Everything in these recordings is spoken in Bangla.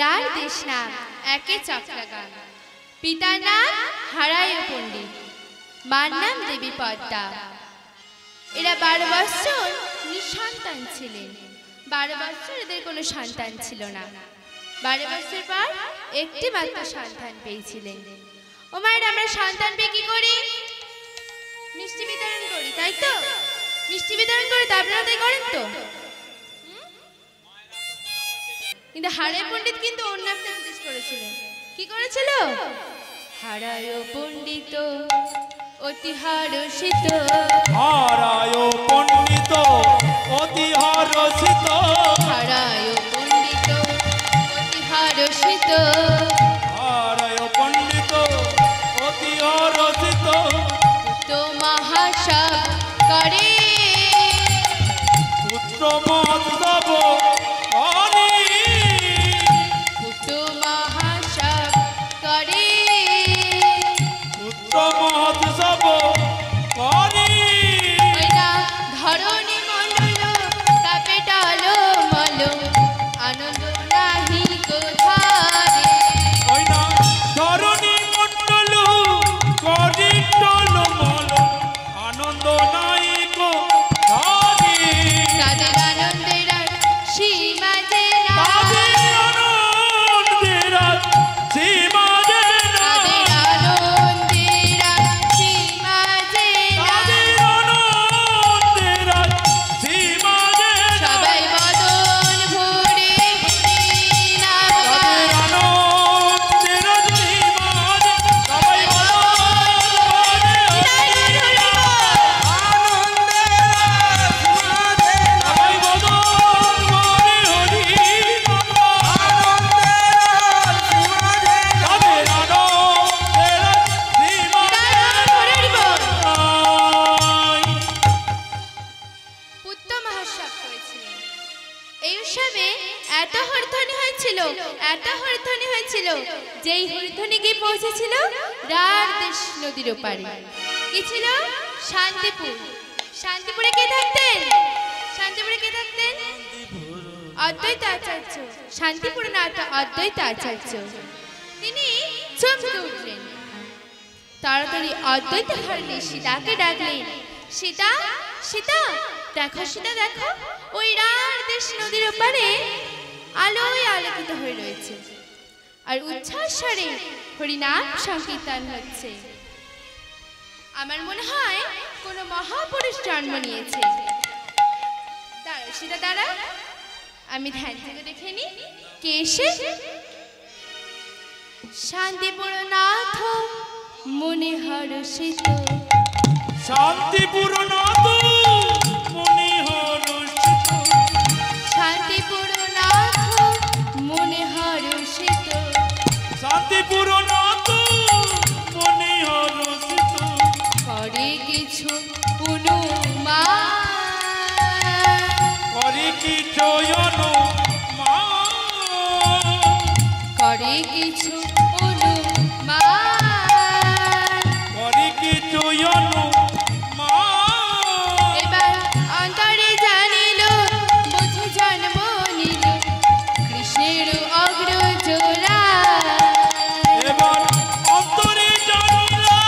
রার দেশ নাম একে চক্রাগান। পিতার নাম হারায় পণ্ডিত, মার নাম দেবী পদ্মা। এরা 12 বৎসর নিঃসন্তান ছিলেন। 12 বৎসর এদের কোনো সন্তান ছিল না। 12 বছর পর একটি মাত্র সন্তান পেয়েছিলেন। ও মায়ের আমরা সন্তান পেয়ে কি করি? মিষ্টি বিতরণ করি, তাই তো? মিষ্টি বিতরণ করে আপনারা তাই করেন তো? কিন্তু হারায় পণ্ডিত কিন্তু ওর নামটা জিজ্ঞেস করেছিলেন। কি করেছিল? হারায় পণ্ডিত অতি হরষিত, হারায় পণ্ডিত অতি হরষিত, হারায় পণ্ডিত অতি হরষিত, হারায় পণ্ডিত অতি হরষিত। তো মহাসব করে পুত্র মহোৎসব হরি, পুত্র মহাসব করে পুত্র মহোৎসব হরি। ধরণী মণ্ডল কাপে টালো মল, আনন্দ নাহি কোথারে। ওই না ধরণী মণ্ডল করি টলমল, আনন্দ নাই গো হরি। তাদের আনন্দের আর সীমা যে না, তাদের আনন্দের আর সীমা যে না, তাদের আনন্দের আর সীমা যে না। তাদের আনন্দের আর সীমা যে না, সবাই বদন ভরে নাম তাদের গায়। আনন্দের আর সীমা যে, সবাই পুত্র মহোৎসব করেছিলেন। এই উৎসবে এত হরিধ্বনি হয়েছিল, এত হরিধ্বনি হয়েছিল, যেই হরিধ্বনি গিয়ে পৌঁছেছিল রার দেশ নদীর ওপারে। কি ছিল? শান্তিপুর। শান্তিপুরে কে থাকতেন? শান্তিপুরে কে থাকতেন? অদ্বৈত আচার্য। শান্তিপুর না অদ্বৈত আচার্য। তিনি চমকে উঠলেন, তাড়াতাড়ি অদ্বৈত হরণে সীতাকে ডাকলেন। সীতা, সীতা, দেখো সীতা, দেখো ওই রার দেশ নদীর ওপারে আলোয় আলোকিত হয়ে রয়েছে, আর উচ্ছ্বাস স্বরে হরিনাম সংকীর্তন হচ্ছে। আমার মনে হয় কোনো মহাপুরুষ জন্ম নিয়েছে। দাঁড়াও সীতা, দাঁড়াও, আমি ধ্যান থেকে দেখে নি কে এসে। শান্তিপুর নাথ মনে হরষিত, শান্তিপুর নাথ মনি হরষিত, শান্তিপুর নাথ মনে হরষিত, শান্তিপুর নাথ মনি হরষিত। করে কিছু অনুমান, করে কি চয়ন মা, করে কিছু অনুমান। করে কি চয়ন মা, এবার অন্তরে জানিল, বুঝে জন্ম নিল কৃষ্ণের অগ্রজরা। এবার অন্তরে জানিলা,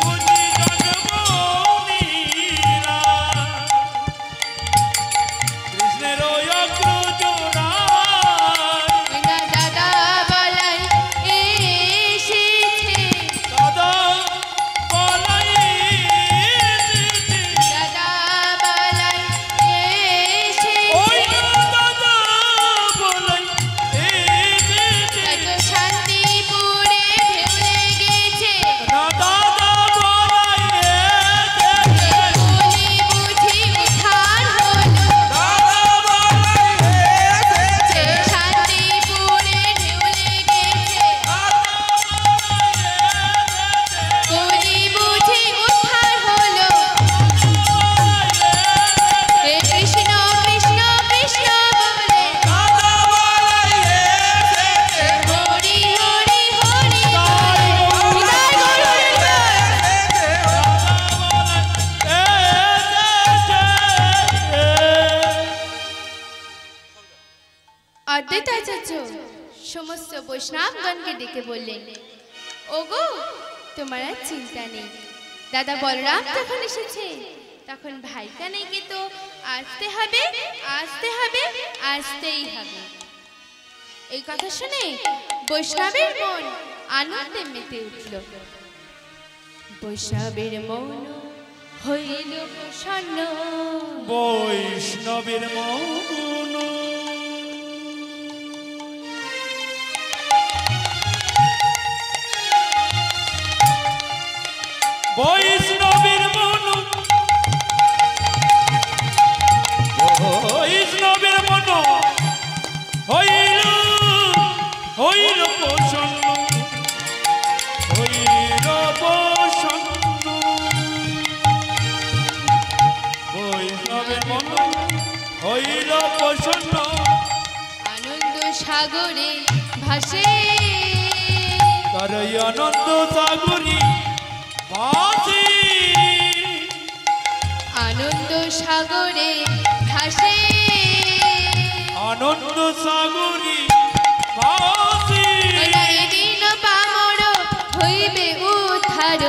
বুঝি জন্ম নিলা কৃষ্ণের অগ্রজ। অদ্বৈত আচার্য সমস্ত বৈষ্ণবগণকে ডেকে বললেন, ওগো তোমার আর চিন্তা নেই, দাদা বলরাম যখন এসেছে তখন ভাই কানাইকে তো আসতে হবে, আসতে হবে, আসতেই হবে। এই কথা শুনে বৈষ্ণবের মন আনন্দে মেতে উঠল। বৈষ্ণবের মন হইল প্রসন্ন, বৈষ্ণবের মন বৈষ্ণবের মন বৈষ্ণবের মন হইল হইল প্রসন্ন, হইল প্রসন্ন। বৈষ্ণবের মন হইল প্রসন্ন, আনন্দ সাগরে ভাসে, তার আনন্দ সাগরী ভাসে, আনন্দ সাগরে ভাসে, আনন্দ সাগরী ভাসে। এদিন পামর হইবে উদ্ধার,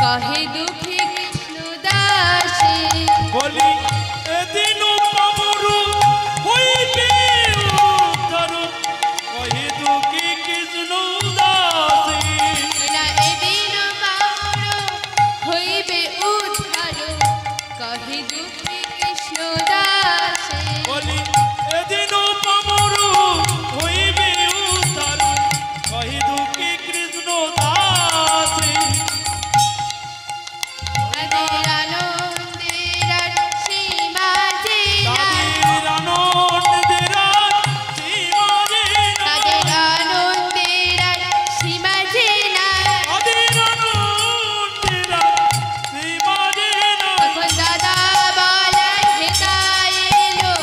কহে দুঃখী কৃষ্ণ দাসে। বলি এদিন পামর হইবে উদ্ধার, কহে দুঃখী কৃষ্ণ দাসে। এদিন পামর হইবে উদ্ধার, কহে দুঃখী কৃষ্ণ দাসে। বলি এদিন পামর হইবে উদ্ধার, কহে দুঃখী কৃষ্ণ দাসে। তাদের আনন্দের আর সীমা যে নাই, তাদের আনন্দের আর সীমা যে নাই, তাদের আনন্দের আর সীমা যে নাই। তাদের আনন্দের আর সীমা যে নাই। তখন দাদা বলাই হেতায় এলো,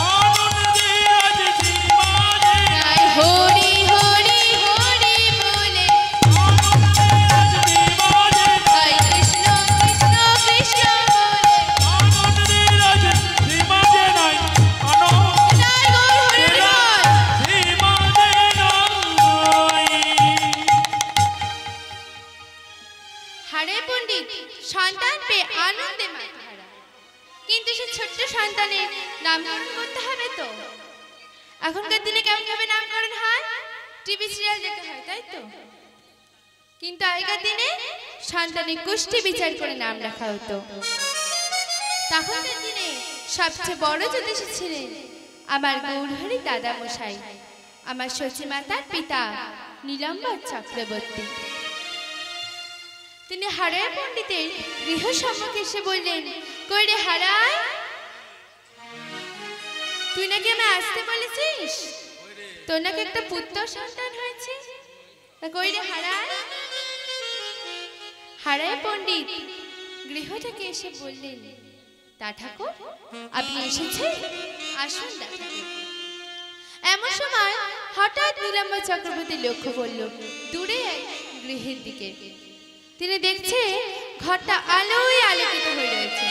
আনন্দের আজ সীমা যে নাই। নাই হরি হরি হরি বলে, আনন্দের আজ সীমা যে নাই। তাই কৃষ্ণ কৃষ্ণ কৃষ্ণ বলে, আনন্দের আজ সীমা যে নাই। আনন্দের জয় গৌর হরি আজ বল। সীমা যে নাই। হারে পণ্ডিত সন্তান পেয়ে আনন্দে মাথাহারা, কিন্তু সে ছোট্ট সন্তানের নামকরণ করতে হবে তো। এখনকার দিনে কেমন ভাবে নামকরণ হয়? টিভি সিরিয়াল দেখতে হয়, তাই তো। কিন্তু আগেকার দিনে সন্তানের কুষ্টি বিচার করে নাম রাখা হতো। তখনকার দিনে সবচেয়ে বড় জ্যোতিষী ছিলেন আমার গৌরহরি দাদা মশাই, আমার সচী মাতার পিতা নীলাম্বর চক্রবর্তী। তিনি হারায় পণ্ডিতের গৃহ সম্মুখে এসে বললেন, কই রে হারায়, তুই নাকি আমায় আসতে বলেছিস, তোর নাকি একটা পুত্র সন্তান হয়েছে, তা কই রে হারায়। হারায় পণ্ডিত গৃহ থেকে এসে বললেন, তা ঠাকুর আপনি এসেছেন, আসুন না ঠাকুর। এমন সময় হঠাৎ নীলাম্বর চক্রবর্তী লক্ষ্য করল দূরে এক গৃহের দিকে। তিনি দেখছে ঘরটা আলোয় আলোকিত হয়ে রয়েছে।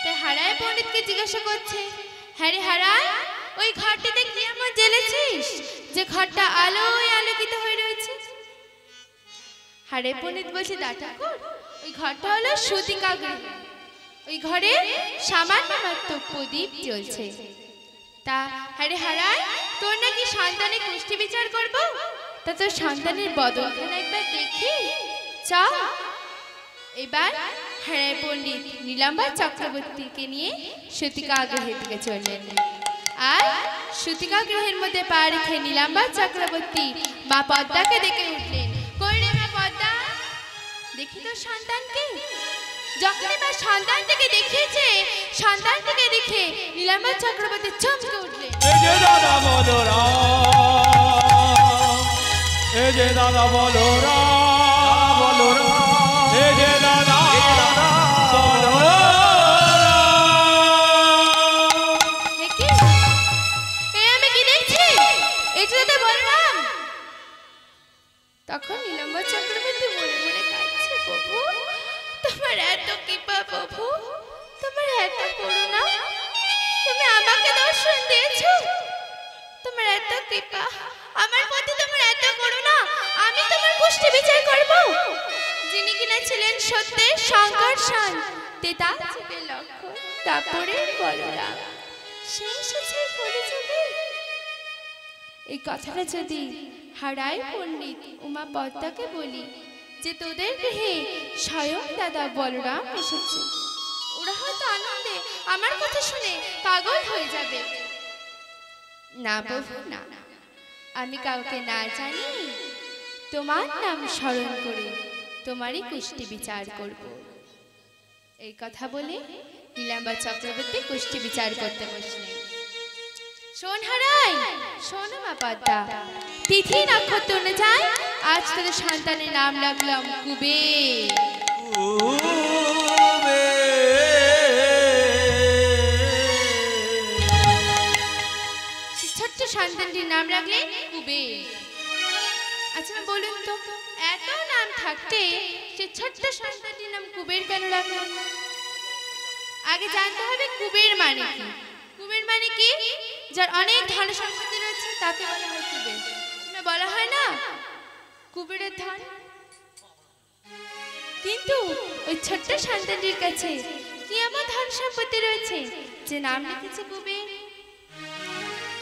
তাই হারায় পণ্ডিতকে জিজ্ঞাসা করছে, হ্যাঁ রে হারায়, ওই ঘরটিতে কি এমন জ্বেলেছিস যে ঘরটা আলোয় আলোকিত হয়ে রয়েছে? হারায় পণ্ডিত বলছে, দা ঠাকুর ওই ঘরটা হলো সূতিকা গৃহ, ওই ঘরে সামান্য মাত্র প্রদীপ জ্বলছে। তা হ্যাঁ রে হারায়, তোর নাকি সন্তানের কুষ্টি বিচার করবো, তা তোর সন্তানের বদনখানা একবার দেখি চা। এবার হারায় পণ্ডিত নীলাম্বর চক্রবর্তীকে নিয়ে সূতিকা গৃহের দিকে চললেন। আর সূতিকা গৃহের মধ্যে পা রেখে নীলাম্বর চক্রবর্তী মা পদ্মাকে ডেকে উঠলেন, কই রে মা পদ্মা, দেখি তোর সন্তানকে। যখন এবার সন্তানটাকে দেখিয়েছে, সন্তানটাকে দেখে নীলাম্বর চক্রবর্তী চমকে উঠলেন। এই যে দাদা বলো রাম, এই যে দাদা বলো রাম, বলো রাম, এই যে দাদা বলো রাম। এ কি? এ আমি কি দেখছি? এটা দাদা বলরাম। তখন নীলাম্বর চক্রবর্তী মনে মনে কাঁদছে, প্রভু তোমার এত কৃপা, প্রভু তোমার এত করুণা, তুমি আমাকে দর্শন দিয়েছো, তোমার এত কৃপা, আমার প্রতি তোমার এত করুণা, আমি তোমার কুষ্টি বিচার করব। যিনি কিনা ছিলেন সত্যের সংকর্ষণ, তেতা যুগের লক্ষ্য, তারপরে বলরাম, সেই এসেছে কলিযুগে। এই কথাটা যদি হারাই পণ্ডিত উমা পদ্মাকে বলি যে তোদের গৃহে স্বয়ং দাদা বলরাম এসেছে, ওরা হয়তো আনন্দে আমার কথা শুনে পাগল হয়ে যাবে। না বহু না, আমি কাউকে না জানি তোমার নাম স্মরণ করে তোমারই কুষ্টি বিচার করব। এই কথা বলে নীলাম্বা চক্রবর্তী কুষ্টি বিচার করতে বসলেন। শোন হারাই, শোন মা পদ্মা, তিথি নক্ষত্র অনুযায়ী আজ তোদের সন্তানের নাম রাখলাম কুবের। ছোট্ট সন্তানটির নাম রাখলেন কুবের। আচ্ছা বলুন তো, এত নাম থাকতে সে ছোট্ট সন্তানটির নাম কুবের কেন রাখলেন? আগে জানতে হবে কুবের মানে কি। কুবের মানে কি? যার অনেক ধন সম্পত্তি রয়েছে তাকে বলা হয় কুবের। বলা হয় না কুবেরের ধন। কিন্তু ওই ছোট্ট সন্তানটির কাছে কি এমন ধন সম্পত্তি রয়েছে যে নাম লিখেছে কুবের?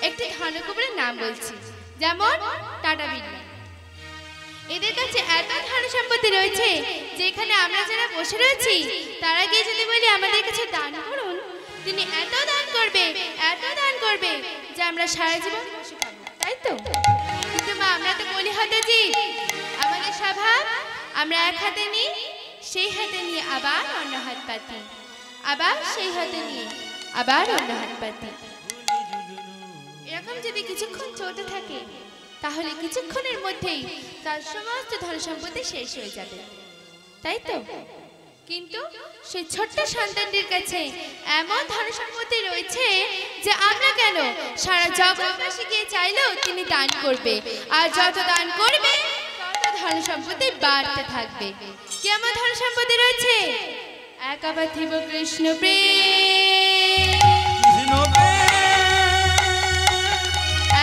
একটি ধনকুবেরের নাম বলছি, যেমন টাটা বিড়লা। এদের কাছে এত ধন সম্পত্তি রয়েছে যেখানে আমরা যারা বসে রয়েছি তারা গিয়ে যদি বলি আমাদের কাছে দান করুন, তিনি এত দান করবে, এত দান করবে যে আমরা সারা জীবন বসে থাকবো, তাই তো? কিন্তু মা, আমরা তো বলি হাতে জি, আমাদের স্বভাব আমরা এক হাতে নিই, সেই হাতে নিয়ে আবার অন্য হাত পাতি, আবার সেই হাতে নিয়ে আবার অন্য হাত পাতি। এরকম যদি কিছুক্ষণ চলতে থাকে তাহলে কিছুক্ষণের মধ্যেই তার সমস্ত ধন সম্পত্তি শেষ হয়ে যাবে, তাই তো? কিন্তু সেই ছোট্ট সন্তানটির কাছে এমন ধন সম্পত্তি রয়েছে যে আমরা কেন সারা জগৎবাসী গিয়ে চাইলেও তিনি দান করবে, আর যত দান করবে তত ধন সম্পত্তি বাড়তে থাকবে। কেমন ধন সম্পত্তি রয়েছে? একা পার্থিব কৃষ্ণ প্রেম,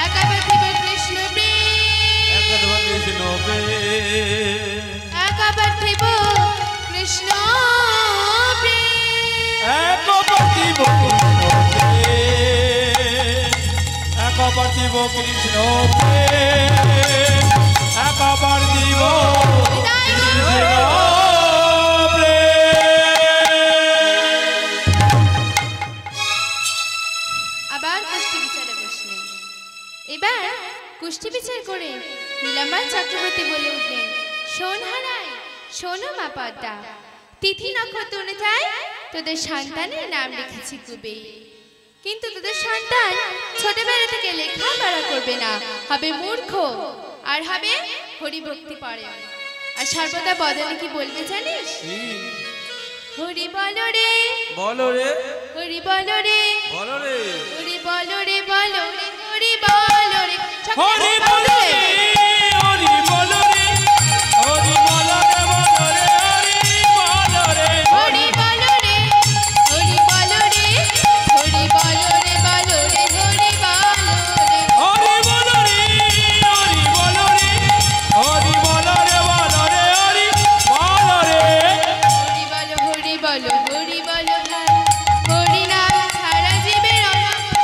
একা পার্থিব কৃষ্ণ প্রেম, একা পার্থিব কৃষ্ণ প্রেম, একা পার্থিব কৃষ্ণ প্রেম, একা পার্থিব আবার কুষ্টি বিচারে বসলেন। এবার কুষ্টি বিচার করে নীলাম্বা চক্রবর্তী বলে উঠলেন, শোন হারাই, শোনো মা পদ্মা, তিথি নক্ষত্র অনুযায়ী তোদের সন্তানের নাম লিখেছি কুবের। কিন্তু তোদের সন্তান ছোটবেলা থেকে লেখাপড়া করবে না, হবে মূর্খ, আর হবে হরিভক্তি পড়ে, আর সর্বদা বদলে কি বলবে জানিস? হরি বলো রে, বলো রে, হরি বলো রে, বলো রে, হরি বলো রে, বলো রে, হরি বলো রে, হরি বলো রে, হরি বলো রে, হরি বলো রে, বলো রে, হরি বলো রে, হরি বলো রে, হরি বলো রে, হরি বলো রে, হরি বলো রে, হরি বলো রে, হরি বলো রে, হরি বলো রে, বলো রে, হরি বলো রে, হরি বলো, হরি বলো, হরি বলো ভাই, হরি নাম ছাড়া জীবের অনন্ত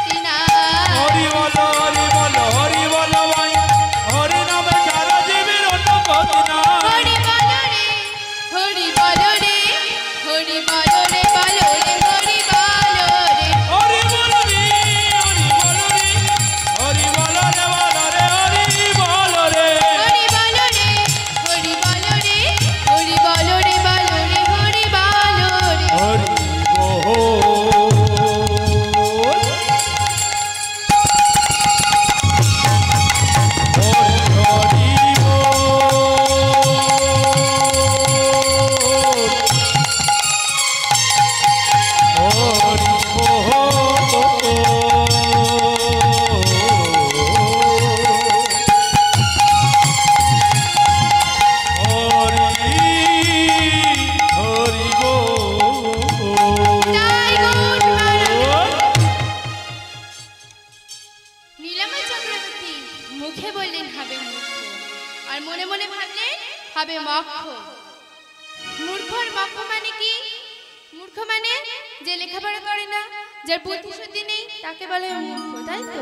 যে লেখাপড়া করে না, যার বুদ্ধি শুদ্ধি নেই, তাকে বলা হয় মূর্খ, তাই তো?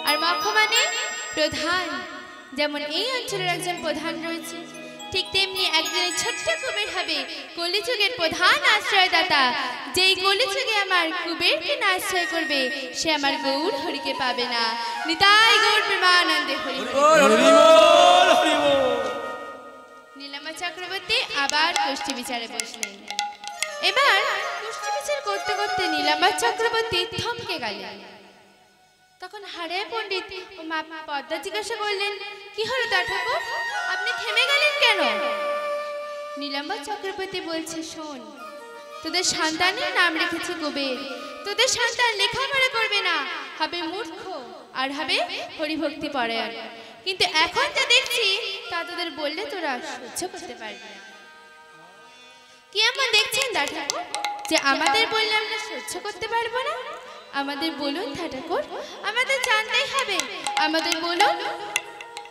আর মূর্খ মানে প্রধান। যেমন এই অঞ্চলের একজন প্রধান রয়েছে, ঠিক তেমনি একজনের ছোট্ট কুবের হবে কলিযুগের প্রধান আশ্রয়দাতা। যেই কলিযুগে আমার কুবেরকে না আশ্রয় করবে, সে আমার গৌর হরিকে পাবে না। নিতাই গৌর প্রেমানন্দে হরি হরি। নীলাম্বা চক্রবর্তী আবার কুষ্টি বিচারে বসলেন। এবার কুষ্টি বিচার করতে করতে নীলাম্বা চক্রবর্তী থমকে গেলেন। তখন হারে পণ্ডিত ও মা পদ্মা জিজ্ঞাসা করলেন, কি হলো তা ঠাকুর, আপনি থেমে গেলেন কেন? নীলাম্বা চক্রবর্তী বলছে, শোন, তোদের সন্তানের নাম রেখেছে কুবের। তোদের সন্তান লেখাপড়া করবে না, হবে মূর্খ আর হবে হরিভক্তি পরায়ণ। কিন্তু এখন যা দেখছি তা তোদের বললে তোরা সহ্য করতে পারবি না। কি এমন দেখছেন দা ঠাকুর যে আমাদের বললে আমরা সহ্য করতে পারবো না? আমাদের বলুন ঠাকুর, আমাদের জানতেই হবে, আমাদের বলুন।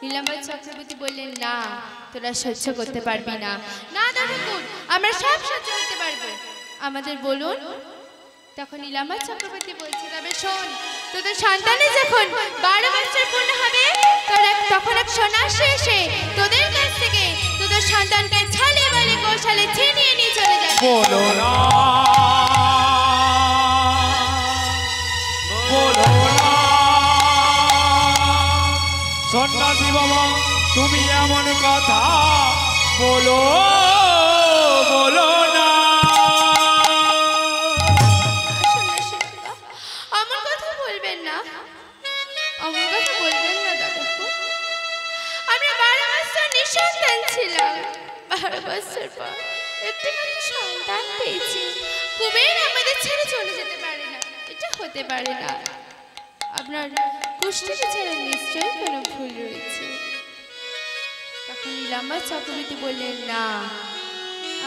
নীলাম্বা চক্রবর্তী বললেন, না, তোরা সহ্য করতে পারবি না। না দা ঠাকুর, আমরা সব সহ্য করতে পারবো, আমাদের বলুন। তখন নীলাম্বা চক্রবর্তী বলছে, তবে শোন, তোদের সন্তানের যখন 12 বছর পূর্ণ হবে, তখন এক সন্ন্যাসী এসে তোদের কাছ থেকে তোদের সন্তানকে ছালে বালে গোশালে ছিনিয়ে নিয়ে চলে যাবে। বলো না, বলো না সন্ন্যাসী বাবা, তুমি এমন কথা বলো, বলো না। আমার কথা বলবেন না, আমার কথা বলবেন না দাদা। আমরা 12 বছর নিঃসন্তান ছিলাম, 12 বছর পর একটি মাত্র সন্তান পেয়েছি। কুবের আমাদের ছেড়ে চলে যেতে পারে না, এটা হতে পারে না। আপনার কুষ্টি বিচারে নিশ্চয়ই কোনো ভুল রয়েছে। তখন নীলাম্বা চক্রবর্তী বললেন, না,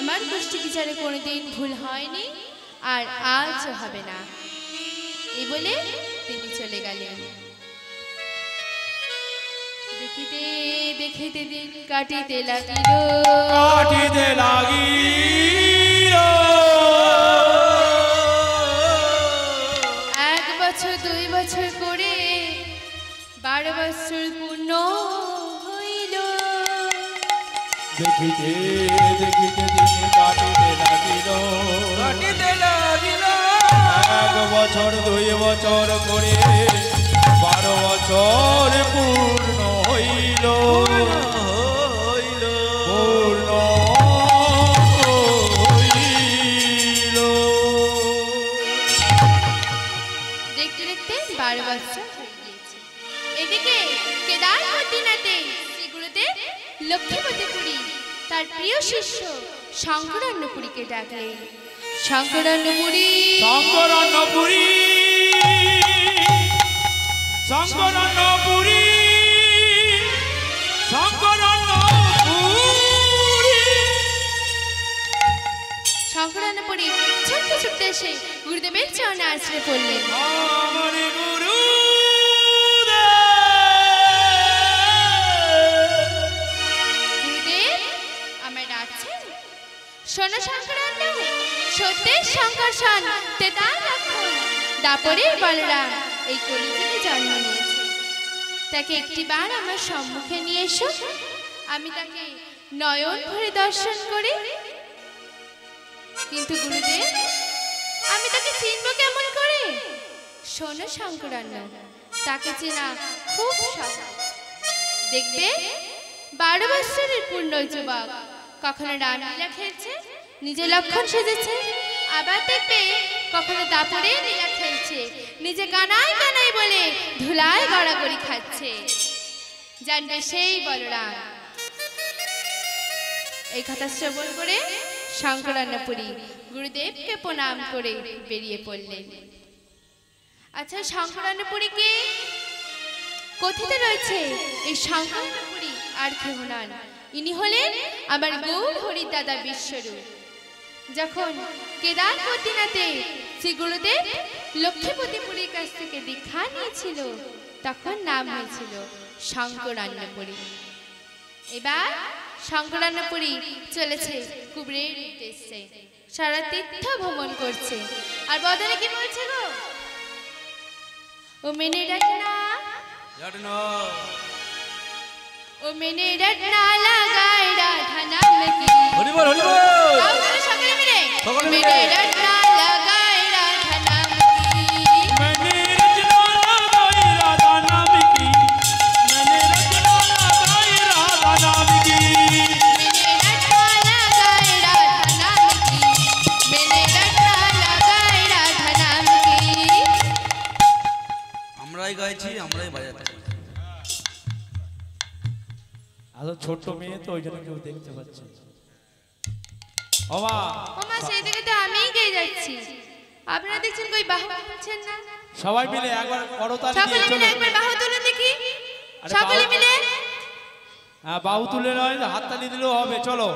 আমার কুষ্টি বিচারে কোনোদিন ভুল হয়নি আর আজও হবে না। এই বলে তিনি চলে গেলেন। দেখিতে দেখিতে দিন কাটিতে লাগিল, কাটিতে লাগিল। 1 বছর 2 বছর করে 12 বছর পূর্ণ হইল। দেখিতে দেখিতে দিন কাটিতে লাগিল, কাটিতে লাগিল। 1 বছর 2 বছর করে 12 বছর পূর্ণ হইল, পূর্ণ হইল। দেখতে দেখতে 12 বছর হয়ে গিয়েছে। এদিকে কেদারনাথে শ্রী গুরুদেব লক্ষ্মীপতিপুরী তার প্রিয় শিষ্য শঙ্করান্নপুরীকে ডাকলেন। শঙ্করান্নপুরী, শঙ্করান্নপুরী, শঙ্করান্নপুরী, শঙ্করান্নপুরী। শঙ্করান্নপুরী ছোট্ট ছোট্ট এসে গুরুদেবের চরণে আছড়ে পড়লেন। আমার গুরু গুরুদেব, আমায় ডাকছেন? শোনো শঙ্করান্ন, সত্যের শঙ্কর্ষণ, তেতার লক্ষণ, দাপরের বলরাম এই কলিযুগে জন্ম নিয়েছে। তাকে একটিবার আমার সম্মুখে নিয়ে এসো, আমি তাকে নয়ন ভরে দর্শন করি। কিন্তু গুরুদেব, আমি তাকে চিনব কেমন করে? শোনো শঙ্করান্ন, তাকে চেনা খুব সহজ। দেখবে 12 বছরের পূর্ণ যুবক, কখনো রামলীলা খেলছে, নিজে লক্ষণ সেজেছে, আবার দেখবে কখনো দাপরে লীলা খেলছে, নিজে কানাই কানাই বলে ধুলায় গড়াগড়ি খাচ্ছে। জানবে সেই বলরাম। এই কথা শ্রবণ করে শঙ্করান্নপুরী গুরুদেবকে প্রণাম করে বেরিয়ে পড়লেন। আচ্ছা, শঙ্করান্নপুরীকে কথিত রয়েছে এই শঙ্করান্নপুরী আর কেউ নন, ইনি হলেন আমার গৌর হরির দাদা বিশ্বরূপ। যখন কেদারনাথে শ্রী গুরুদেব লক্ষ্মীপতিপুরীর কাছ থেকে দীক্ষা নিয়েছিল, তখন নাম হয়েছিল শঙ্করান্নপুরী। এবার শঙ্করান্নপুরী চলেছে কুবেরের উদ্দেশ্যে, সারা তীর্থ ভ্রমণ করছে। আর বদনে কি বলছে গো? ও মেনে রটনা रटना ও মেনে রটনা লাগাই রাধা নাম কি। हरि बोल हरि बोल গাও তাহলে সকলে মিলে। সকলে মিলে। মেনে রটনা লাগাই রাধা নাম কি। मैंने रचना लगाई राधा नाम की मैंने रचना लगाई राधा नाम की मेने रटना लगाई राधा नाम की। मेने रटना लगाई राधा नाम की। আমরাই গাইছি আমরাই বাজাচ্ছি আলো ছোট মেয়ে তো ওই জন্য কেউ দেখতে পাচ্ছে ওমা ওমা সেই দিকে তো আমিই গিয়ে যাচ্ছি, আপনারা দেখছেন কই বাহু তুলছেন না? সবাই মিলে একবার করতালি সকলে দিয়ে মিলে চলো একবার বাহু তুলুন দেখি। আরে সকলে বাহু- মিলে হ্যাঁ বাহু তুলে নয় হাততালি দিলেও হবে চলো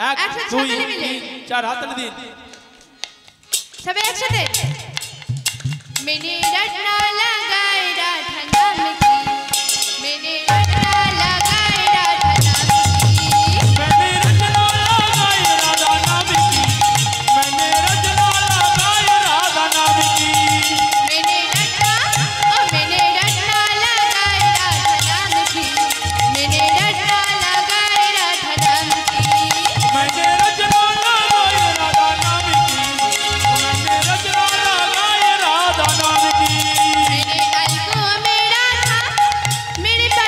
1 একসাথে 2 সকলে মিলে। 3 4 হাততালি দিন সবাই একসাথে। মেনে রটনা লাগাই রাধা নাম কি। মেনে রটনা লাগাই রাধা নাম কি। मैंने रचना लगाई राधा नाम की मैंने रचना लगाई राधा नाम की मेने रटना ओ मेने रटना लगाई राधा नाम की। मेने रटना लगाई राधा नाम की। मैंने रचना लगाई राधा नाम की मैंने रचना लगाई राधा नाम की मेरे अलगो मेरा था, मेरे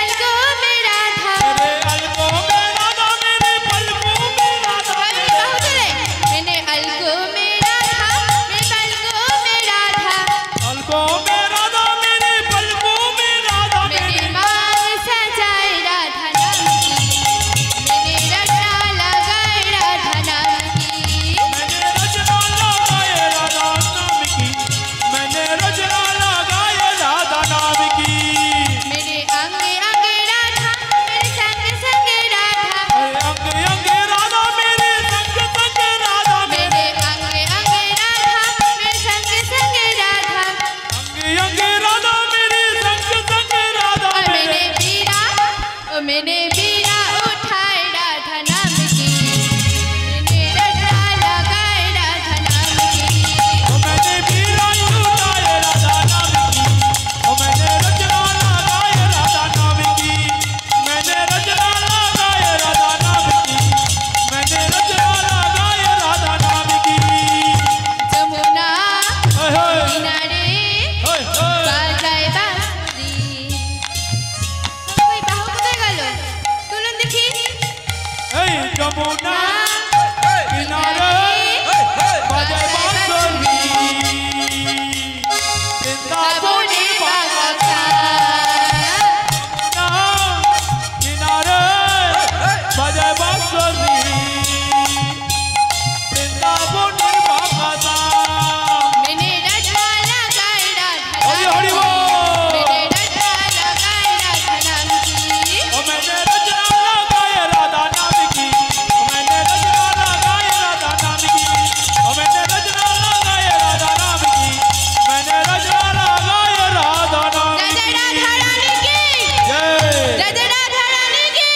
पलकों में राधा। मेरे अलगों में राधा मेरे पलकों में राधा मेरे बाहु तुले। मेरे अलगो मेरा था, मेरे पलकों में राधा। अलगों में राधा मेरे पलकों में राधा मेरे मांग सजाए राधा नाम की। मेने रटना लगाए राधा नाम की। मैंने रचना लगाई राधा नाम की मैंने रचना लगाई राधा नाम की मेरे अंगे अंगे राधा, मेरे संग संग राधा। अरे अंग अंग राधा मेरे संग संग राधा मेरे अंगे अंगे राधा, मेरे संग संग राधा। अंग अंग राधा मेरे संग संग राधा और मैंने बीड़ा, ओ मैंने बीड़ा उठाए राधा नाम की। मैंने रटना लगाए राधा नाम की। ओ मैंने बीड़ा उठाए राधा नाम की ओ मैंने रचना लगाई राधा नाम की मैंने रचना लगाई राधा नाम की मैंने रचना लगाई राधा नाम की যমুনা ओए होए কিনারে ओए होए বাজায় বাঁশি। ওই বাহু কোথায় গেল? তুলুন দেখি। এই যমুনা কিনারে বাজায় বাঁশরি বৃন্দাবনের বাগানে যমুনা কিনারে বাজায় বাঁশরি বৃন্দাবনের বাগানে मैंने रटना लगाए राधा हरि नाम हरि की। बोल मैंने रटना लगाए राधा नाम की। ओ मैंने रचना लगाई राधा नाम की ओ मैंने रचना लगाई राधा नाम की ओ मैंने रचना लगाई राधा नाम की मैंने रचना लगाई राधा नाम राजा की राधा रानी की। जय राजा राधा रानी की।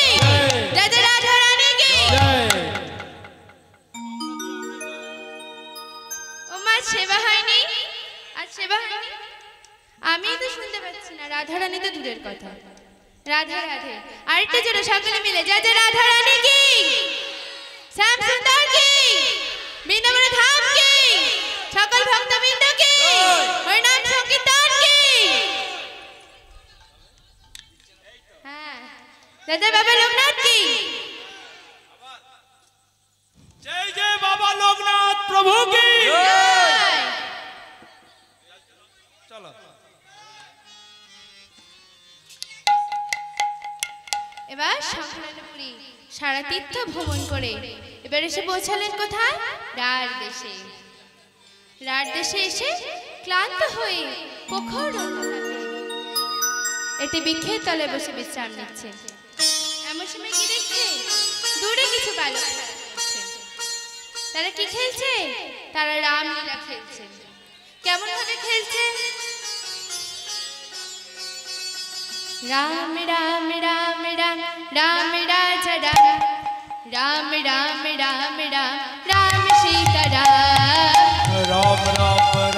राजा राधा रानी की। जय ও মা সেবা হয়নি? আজ সেবা হয়নি? আমি তো শুনতে পাচ্ছি না, রাধা রানী তো দূরের কথা। রাধে রাধে। আরেকটা জোরে সকলে মিলে জয় জয় রাধা রানী কি, শ্যাম সুন্দর কি, বৃন্দাবনের ধাম কি, সকল ভক্তবৃন্দ কি, হরিনাম সংকীর্তন কি। হ্যাঁ, রাজা বাবা লোকনাথ কি। जय जय बाबा लोकनाथ प्रभु की জয়। चलो এবার সংক্রান্তপুরী সারা তীর্থ ভ্রমণ করে এবার এসে পৌঁছালেন কোথায়? রাঢ় দেশে। রাঢ় দেশে এসে ক্লান্ত হয়ে প্রখর রৌদ্রতাপে একটি বৃক্ষের তলায় বসে বিশ্রাম নিচ্ছে। এমন সময় কি দেখছে? দূরে কিছু বালক খেলা করছে। তারা কি খেলছে? তারা রামলীলা খেলছে। কেমন ভাবে খেলছে? राम राम राम राम राम राजा राम राम राम राम राम राम सीता राम राम राम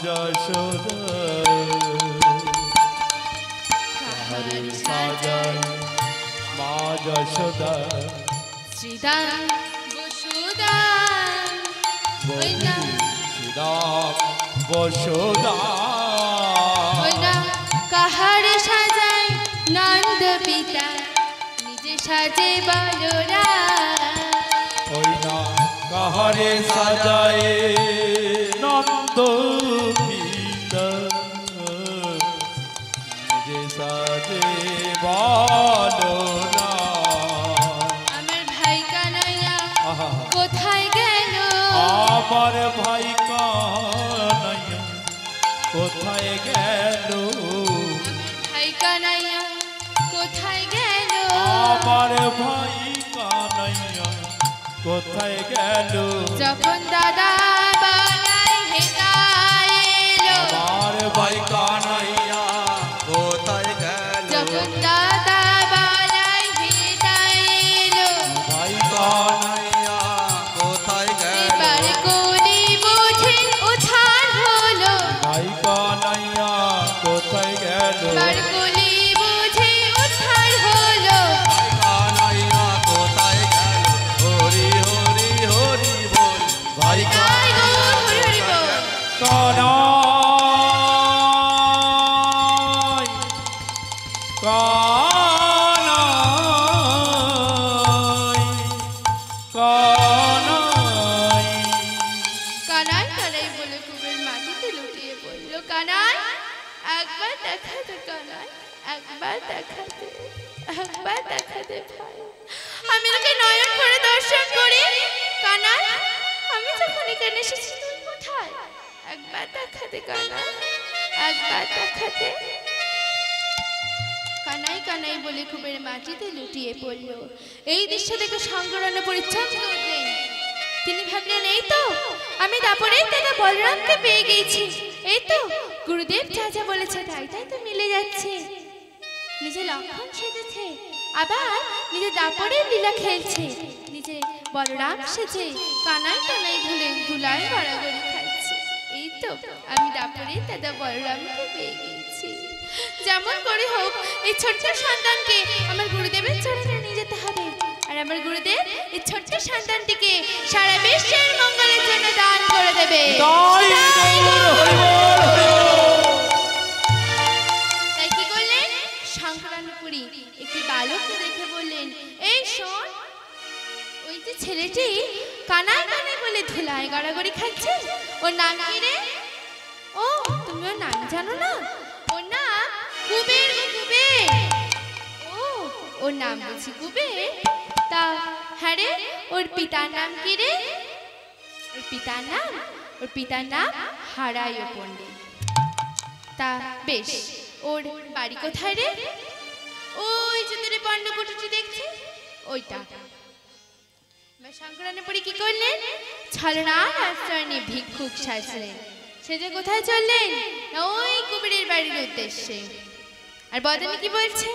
যশোদা কাহার সাজায় মা যশোদা শ্রীদান বসুদান ওই না শ্রীরাম বসুদা ওই না কাহার সাজায় নন্দ পিতা নিজে সাজে বলরাম ওই না কাহারে সাজায় নন্দ পিতা নিজে সাজে বলরাম আমার ভাই কানাইয়া আহা কোথায় গেল আমার ভাই কানাইয়া কোথায় গেল ভাই কানাইয়া কোথায় গেল আমার ভাই কানাইয়া কোথায় গেল যখন দাদা বালাই হেতায় এলো আমার ভাই কানাইয়া কোথায় গেল যখন দাদা বালাই হেতায় এলো ভাই কানাইয়া কোথায় গেল এবার কোনি বুঝে উদ্ধার হলো ভাই কানাইয়া কোথায় গেল এবার কোনি বুঝে উদ্ধার হলো কানাইয়া কোথায় গেল হরি হরি হরি বল ভাই জয় গৌর হরি হরি বল। কানাই কানাই কানাই কানাই কানাই বলে কুবের মাটিতে লুটিয়ে পড়লো কানাই একবার দেখাতে কানাই একবার দেখাতে একবার দেখাতে ভাই আমি তোকে নয়ন করে দর্শন করি কানাই আমি যখন এখানে এসেছি তুই কোথায় একবার দেখাতে কানাই একবার দেখাতে কানাই কানাই বলে কুবের মাটিতে লুটিয়ে পড়লো এই দৃশ্য দেখে শঙ্করান পরিচ্ছন্ন উঠলেন তিনি ভাবলেন এই তো আমি তারপরেই দাদা বলরামকে পেয়ে গেছি এই তো গুরুদেব যা যা বলেছে তাই তাই তো মিলে যাচ্ছে নিজে লক্ষণ সেজেছে আবার নিজে দাপরে লীলা খেলছে নিজে বলরাম সেজে কানাই কানাই ধুলে ধুলায় গড়াগড়ি খাচ্ছে এই তো আমি দাপরে দাদা বলরামকে পেয়ে গেছি যেমন করে হোক এই ছোট্ট সন্তানকে আমার গুরুদেবের চরণে নিয়ে যেতে হবে আর আমার গুরুদেব এই ছোট্ট সন্তানটিকে সারা বিশ্বের মঙ্গলের জন্য দান করে দেবে তাই কি করলেন শঙ্করানুপুরী একটি বালককে দেখে বললেন এই শোন ওই যে ছেলেটি কানাই কানাই বলে ধুলায় গড়াগড়ি খাচ্ছে ওর নাম কি রে ও তুমি ওর নাম জানো না ওর নাম কুবের গো কুবের ও ওর নাম বুঝি কুবের তা হ্যাঁ রে ওর পিতার নাম কি রে ওর পিতার নাম হারায় পণ্ডিত তা বেশ ওর বাড়ি কোথায় রে ওই যে তোর পণ্যকুটিটি দেখছি ওইটা শঙ্করানুপুরী কি করলেন ছলনার আশ্রয় নিয়ে ভিক্ষুক সাজলেন সেজে কোথায় চললেন না ওই কুবেরের বাড়ির উদ্দেশ্যে আর বদনে কি বলছে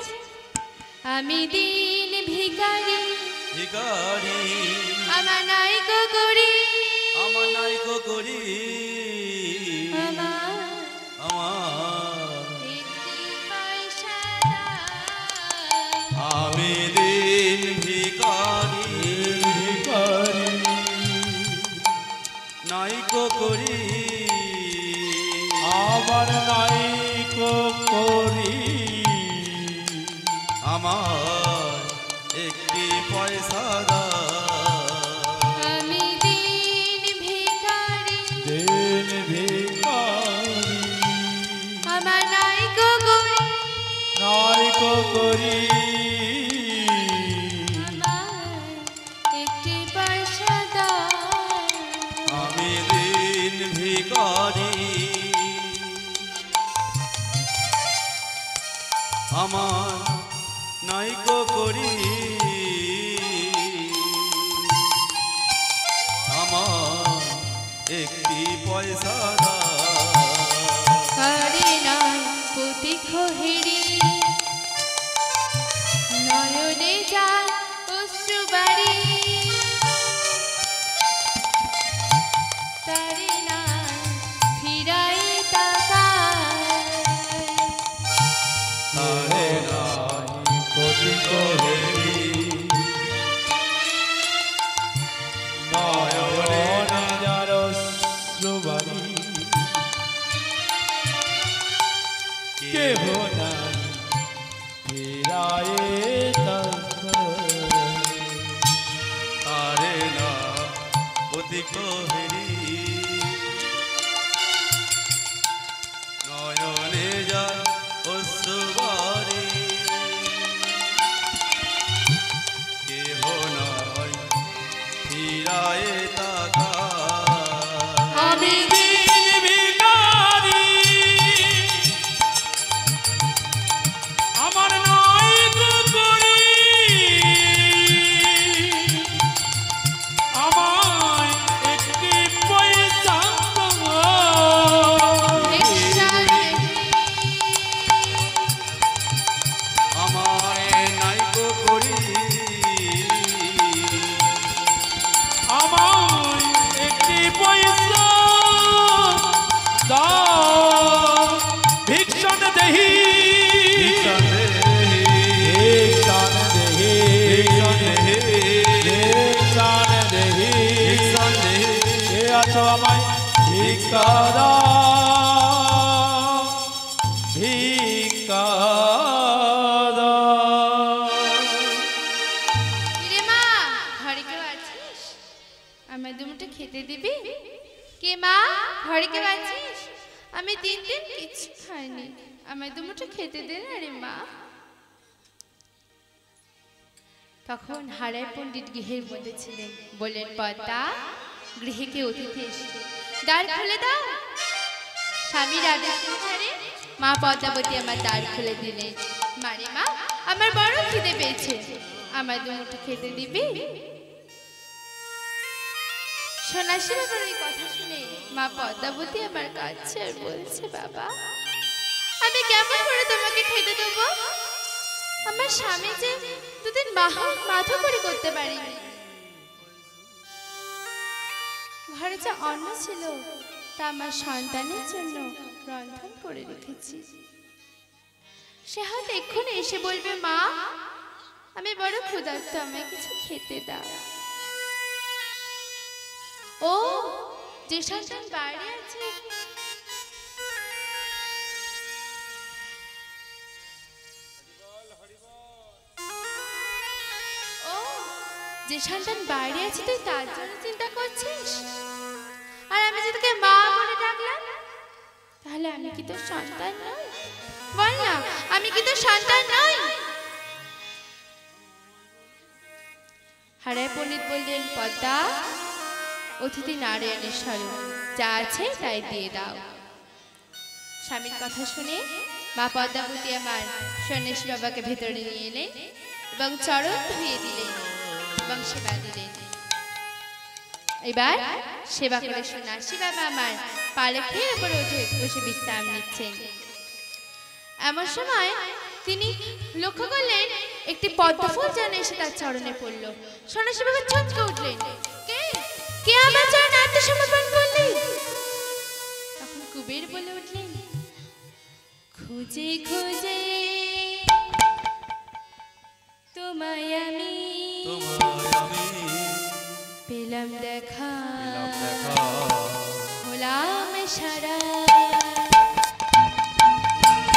আমি দিন ভিখারি ভিখারি আমার নাইকো করি আমার নাইকো করি আমার আমার একটি পয়সা দাও। আমি দিন ভিখারি নাইকো করি আমার নাইকো করি আমার একটি পয়সা দাও আমি দিন ভিখারি দিন ভিখারি আমার নাইকো করি নাইকো করি আমার একটি পয়সা দাও। আমি দিন ভিখারি আমার নাইকো করি আমার একটি পয়সা দাও করে নয় প্রতীক্ষ হেরি নয়নে যায় অশ্রুবাড়ি তারে নয় ফিরাই के हो नहीं तेराए तक तारे ना অধিক হেরি নয়নে যায় অশ্রুবারি কেহ নয় ফিরায় তাকা আমি দিন ভিখারি আমার নয় করি আমায় একটি পয়সা আমারে নাইকো করি আমায় একটি পয়সা দাও ভিক্ষণ দেহি ভিক্ষণ দেহি ভিক্ষণ দেহি কে আছো আমায় ভিক্ষা দাও ভিক্ষা দাও কিরে মা ঘরে কেউ আছিস আমায় দুমুঠো খেতে দিবি কে মা ঘরে কেউ আছিস আমি তিন দিন কিছু খাইনি আমায় দুমুঠো খেতে দে না রে মা তখন হারায় পণ্ডিত গৃহের মধ্যে ছিলেন বললেন পদ্মা গৃহে কে অতিথি এসেছে দ্বার খুলে দাও স্বামীর আদেশ অনুসারে মা পদ্মাবতী আমার দ্বার খুলে দিলেন মারে মা আমার বড় খিদে পেয়েছে আমার দুমুঠো খেতে দিবি সন্ন্যাসী বাবার এই কথা শুনে মা পদ্মাবতী আমার কাছে আর বলছে বাবা আমি কেমন করে তোমাকে খেতে দেবো আমার স্বামী যে দুদিন মাথা করে করতে পারিনি ঘরে যা অন্ন ছিল তা আমার সন্তানের জন্য রন্ধন করে রেখেছি সে হয়তো এক্ষুনি এসে বলবে মা আমি বড় ক্ষুধার্ত আমায় কিছু খেতে দাও ও যে সন্তান বাইরে আছে ও যে সন্তান বাইরে আছে তুই তার জন্য চিন্তা করছিস আর আমি যে তোকে মা বলে ডাকলাম তাহলে আমি কি তোর সন্তান নই বল না আমি কি তোর সন্তান নই হারায় পণ্ডিত বললেন পদ্মা অতিথি নারায়ণের স্বরূপ যা আছে তাই দিয়ে দাও স্বামীর কথা শুনে মা পদ্মাবতী আমার সন্ন্যাসী বাবাকে ভেতরে নিয়ে এলেন এবং চরণ ধুয়ে দিলেন এবং সেবা দিলেন এবার সেবা করে সন্ন্যাসী বাবা আমার পালকের উপরে উঠে বসে বিশ্রাম নিচ্ছেন এমন সময় তিনি লক্ষ্য করলেন একটি পদ্মফুল যেন এসে তার চরণে পড়ল সন্ন্যাসী বাবা চমকে উঠলেন কে আমার চরণে আত্মসমর্পণ করলি তখন কুবের বলে উঠলেন খুঁজে খুঁজে তোমায় আমি পেলাম দেখা হলাম সারা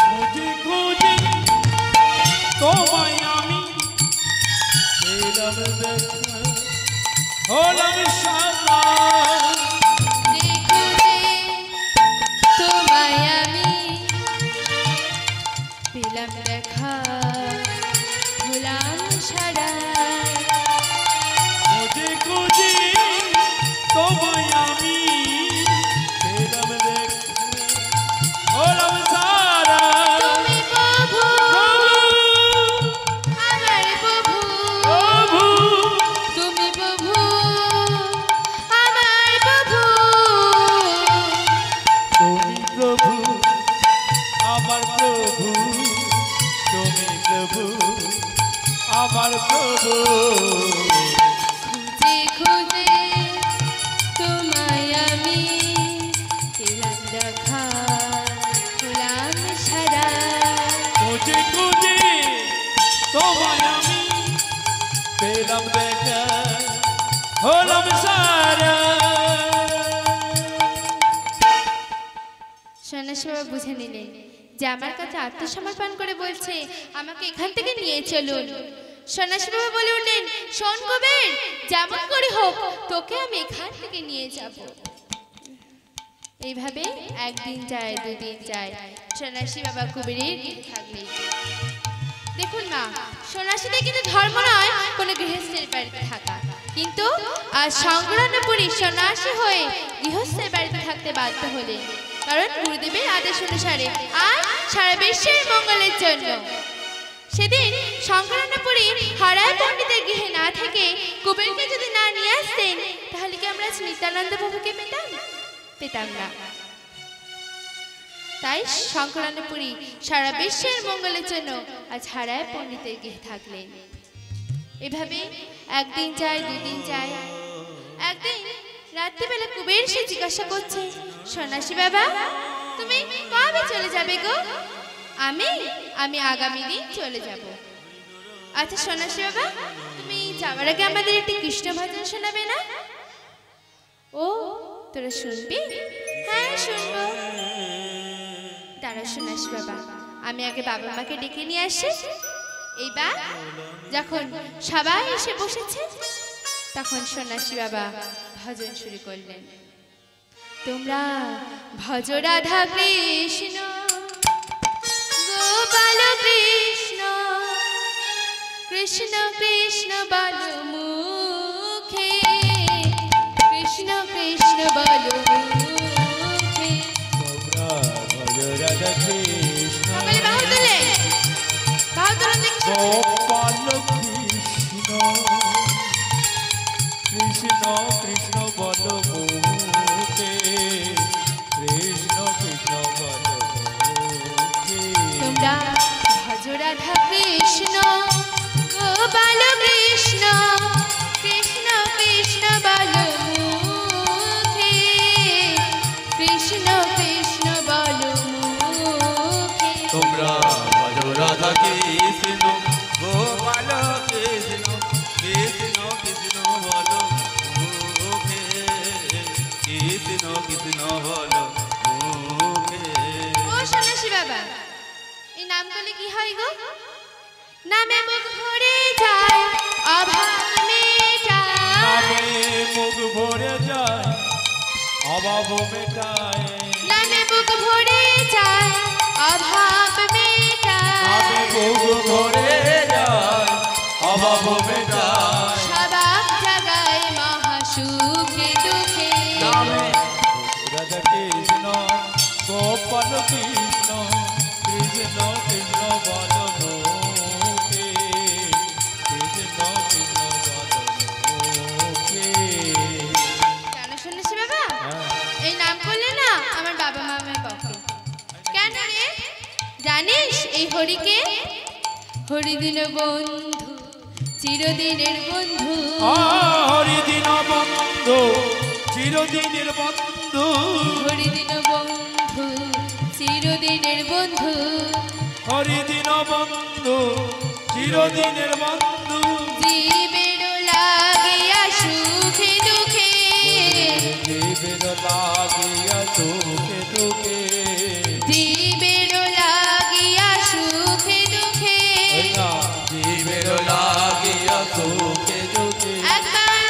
খুঁজে খুঁজে তোমায় আমি পেলাম দেখা হলাম সারা তোমায় আমি পেলাম দেখা হলাম সারা খুঁজে খুঁজে তোমায় আমি পেলাম দেখা হলাম সারা তুমি প্রভু আমার প্রভু প্রভু তুমি প্রভু আমার প্রভু তুমি প্রভু আমার প্রভু তুমি প্রভু আমার প্রভু খুঁজে খুঁজে তোমায় আমি পেলাম দেখা হলাম সারা খুঁজে খুঁজে তোমায় আমি পেলাম দেখা হলাম সারা সন্ন্যাসী বাবা বুঝে নিলেন যে আমার কাছে আত্মসমর্পণ করে বলছে আমাকে এখান থেকে নিয়ে চলুন। সন্ন্যাসী বাবা বলে উঠলেন, শোন কবির, যেমন করে হোক তোকে আমি এখান থেকে নিয়ে যাব। এইভাবে একদিন যায়, দুদিন যায়, সন্ন্যাসী বাবা কুবেরের গৃহে থাকলেন। দেখুন না, সন্ন্যাসীদের কিন্তু ধর্ম নয় কোনো গৃহস্থের বাড়িতে থাকা, কিন্তু আজ সংগ্রামপুরী সন্ন্যাসী হয়ে গৃহস্থের বাড়িতে থাকতে বাধ্য হলেন, কারণ গুরুদেবের আদেশ অনুসারে আর সারা বিশ্বের মঙ্গলের জন্য। সেদিন সংগ্রামপুরী হারায় পণ্ডিতের গৃহে না থেকে কুবেরকে যদি না নিয়ে আসতেন, তাহলে কি আমরা নিত্যানন্দ প্রভুকে পেতাম না। তাই সংক্রান্তপুরী সারা বিশ্বের মঙ্গলের জন্য আজ হারায় পণ্ডিতের গৃহে থাকলেন। এভাবে একদিন যায়, দুদিন যায়। একদিন রাত্রিবেলা কুবের সে জিজ্ঞাসা করছে, সন্ন্যাসী বাবা তুমি কবে চলে যাবে গো? আমি আগামী দিন চলে যাব। আচ্ছা সন্ন্যাসী বাবা, তুমি যাওয়ার আগে আমাদের একটি কৃষ্ণ ভজন শোনাবে না? ও তোরা শুনবি? হ্যাঁ শুনবো। দাঁড়া সন্ন্যাসী বাবা, আমি আগে বাবা মাকে ডেকে নিয়ে আসি। এইবার যখন সবাই এসে বসেছে, তখন সন্ন্যাসী বাবা ভজন শুরু করলেন। তোমরা ভজ রাধা কৃষ্ণ গোপাল কৃষ্ণ, কৃষ্ণ কৃষ্ণ বল মুখে, কৃষ্ণ কৃষ্ণ বল মুখে। রাধা কৃষ্ণ সকলে বাহু তোলেন, বাহু তোলেন দেখি। গোপাল কৃষ্ণ, কৃষ্ণ কৃষ্ণ বল মুখে, কৃষ্ণ কৃষ্ণ বল মুখে। তোমরা ভজ রাধা কৃষ্ণ গোপাল কৃষ্ণ, কৃষ্ণ কৃষ্ণ বল মুখে, কৃষ্ণ কৃষ্ণ বল মুখে। তোমরা ভজ রাধা কৃষ্ণ গোপাল কৃষ্ণ, কৃষ্ণ কৃষ্ণ বল মুখে, কৃষ্ণ কৃষ্ণ বল মুখে। ও সন্ন্যাসী বাবা, এই নাম করলে কি হয় গো? নামে মুখ ভরে যায়, অভাব মেটায়। নামে মুখ ভরে যায়, অভাব মেটায়। নামে বুক ভরে যায়, অভাব মেটায়। নামে মুখ ভরে যায়, অভাব মেটায়। সবাক জাগায় মহা সুখে দুঃখে। নামে রাধা কৃষ্ণ গোপাল কৃষ্ণ, কৃষ্ণ কৃষ্ণ বল মুখে, কৃষ্ণ কৃষ্ণ বল মুখে। কেন সন্ন্যাসী বাবা? এই নাম করলে না আমার বাবা মামার পক্ষে। কেন রে? জানিস এই হরিকে? হরিদিন বন্ধু, চিরদিনের বন্ধু। হরিদিন বন্ধু, চিরদিনের বন্ধু। হরিদিন বন্ধু, চিরদিনের বন্ধু। হরিদিন বন্ধু, চিরদিনের বন্ধু। জীবের লাগিয়া সুখে দুঃখে। জীবের লাগিয়া সুখে দুঃখে। জীবের লাগিয়া সুখে দুঃখে। জীবের লাগিয়া সুখে দুঃখে। একবার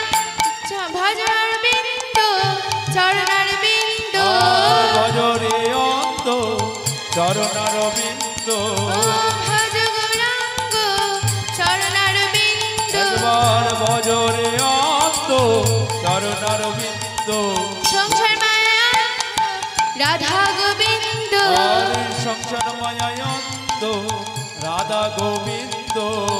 ভজনার বিন্দু, চরণার বিন্দু। ভজরে অন্ত, চরণার বিন্দু। ও ভজ গৌরাঙ্গ, চরণার বিন্দু। একবার ভজরে অন্ত, চরণার বিন্দু। সংসার মায়া রাধা গোবিন্দ। সংসার মায়ায় অন্ত, রাধা গোবিন্দ।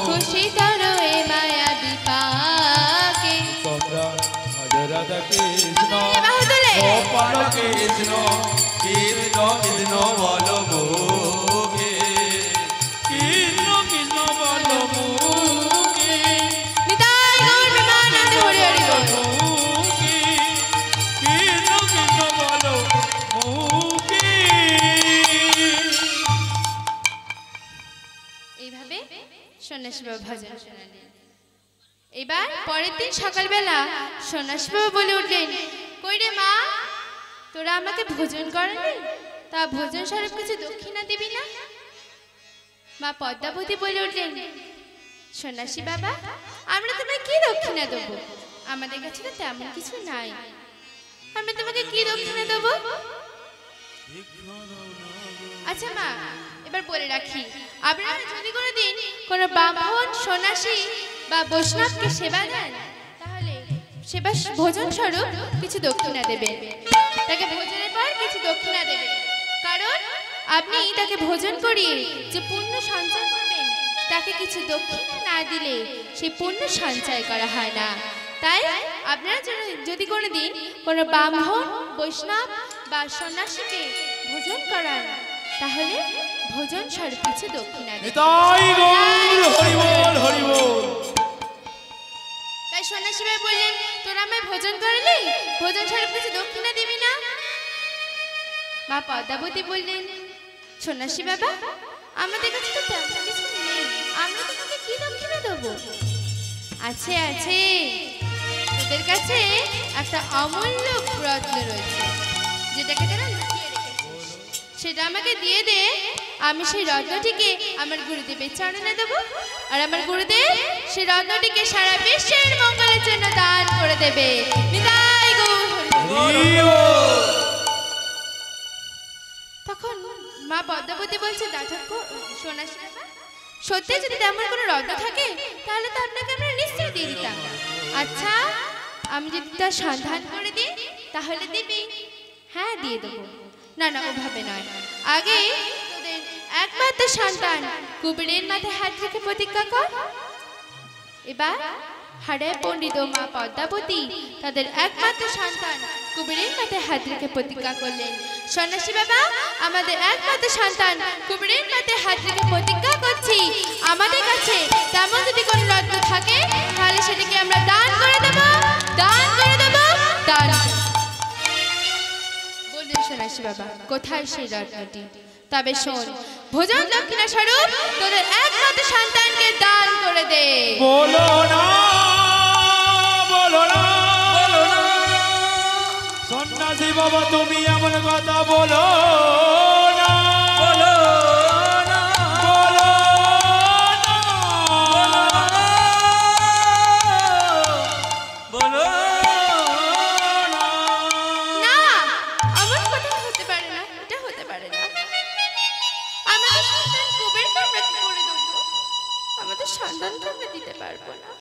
খুশি তর এ মায়া বিপাকে। তোমরা ভজ রাধা কৃষ্ণ বাহু তোলে। গোপাল কৃষ্ণ, কৃষ্ণ কৃষ্ণ বল মুখে, কৃষ্ণ কৃষ্ণ বল মুখে, নিতাই গৌর প্রেমানন্দ হরি হরি বল। মুখে, কৃষ্ণ কৃষ্ণ বল মুখে। এইভাবে সন্ন্যাসী বাবা ভজন শোনালেন। এবার পরের দিন সকালবেলা সন্ন্যাসী বাবা বলে উঠলেন, কই রে মা, তোরা আমাকে ভোজন করালি, তা ভোজন স্বরূপ কিছু দক্ষিণা দিবি না? মা পদ্মাবতী বলে উঠলেন, সন্ন্যাসী বাবা, আমরা তোমায় কি দক্ষিণা দেবো? আমাদের কাছে তো তেমন কিছু নাই, আমরা তোমাকে কি দক্ষিণা দেবো? আচ্ছা মা, এবার বলে রাখি, আপনারা যদি কোনোদিন কোনো ব্রাহ্মণ, সন্ন্যাসী বা বৈষ্ণবকে সেবা দেন, তাহলে সেবা ভোজন স্বরূপ কিছু দক্ষিণা দেবেন। তাকে ভোজনের পর কিছু দক্ষিণা দেবেন, কারণ আপনি তাকে ভোজন করিয়ে যে পুণ্য সঞ্চয় করবেন, তাকে কিছু দক্ষিণা না দিলে সেই পুণ্য সঞ্চয় করা হয় না। তাই আপনারা যদি কোনোদিন কোনো ব্রাহ্মণ, বৈষ্ণব বা সন্ন্যাসীকে ভোজন করান, তাহলে ভোজন স্বরূপ কিছু দক্ষিণা দেবেন। নিতাই গৌর হরি বল, হরি বল। তাই সন্ন্যাসী ভাই বললেন, তোরা আমায় ভোজন করালি, ভোজন স্বরূপ কিছু দক্ষিণা দিবি না? মা পদ্মাবতী বললেন, সন্ন্যাসী বাবা, আমাদের কাছে তো তেমন কিছু নেই, আমরা তোমাকে কি দক্ষিণা দেবো? আছে আছে, তোদের কাছে একটা অমূল্য রত্ন রয়েছে, যেটাকে তারা লুকিয়ে রেখেছিস, সেটা আমাকে দিয়ে দে। আমি সেই রত্নটিকে আমার গুরুদেবের চরণে দেবো, আর আমার গুরুদেব সেই রত্নটিকে সারা বিশ্বের মঙ্গলের জন্য দান করে দেবে। নিতাই গৌর হরি বল। তখন মা পদ্মাবতী বলছে, সন্ন্যাসী বাবা, সত্যি যদি তেমন কোনো রত্ন থাকে, তাহলে তো আপনাকে আমরা নিশ্চয়ই দিয়ে দিতাম। আচ্ছা, আমি যদি তার সন্ধান করে দিই, তাহলে দিবি? হ্যাঁ, দিয়ে দেবো। না না, ওভাবে নয়, আগে তোদের একমাত্র সন্তান কুবেরের মাথায় হাত রেখে প্রতিজ্ঞা কর। এবার হাড়ে পণ্ডিত ও মা পদ্মাবতী তাদের একমাত্র সন্তান কুবেরের মাথায় হাত রেখে প্রতিজ্ঞা করলেন, সন্ন্যাসী বাবা, আমাদের একমাত্র সন্তান কুবেরের মাথায় হাত রেখে প্রতিজ্ঞা করছি, আমাদের কাছে তেমন যদি কোনো রত্ন থাকে, তাহলে সেটাকে আমরা দান করে দেব, দান করে দেব, দান। বললেন সন্ন্যাসী বাবা, কোথায় সেই রত্নটি? তবে শোন, ভোজন দক্ষিণা স্বরূপ তোদের একমাত্র সন্তানকে দান করে দে। বলো না, বলো না, বলো না, সন্ন্যাসী বাবা, তুমি এমন কথা বলো না, বলো না, বলো বলো না। না, আমার কথা হতে পারে না, এটা হতে পারে না। আমাদের সন্তান কুবেরকে আমরা কি করে দেবো? আমাদের সন্তানকে আমরা দিতে পারবো না।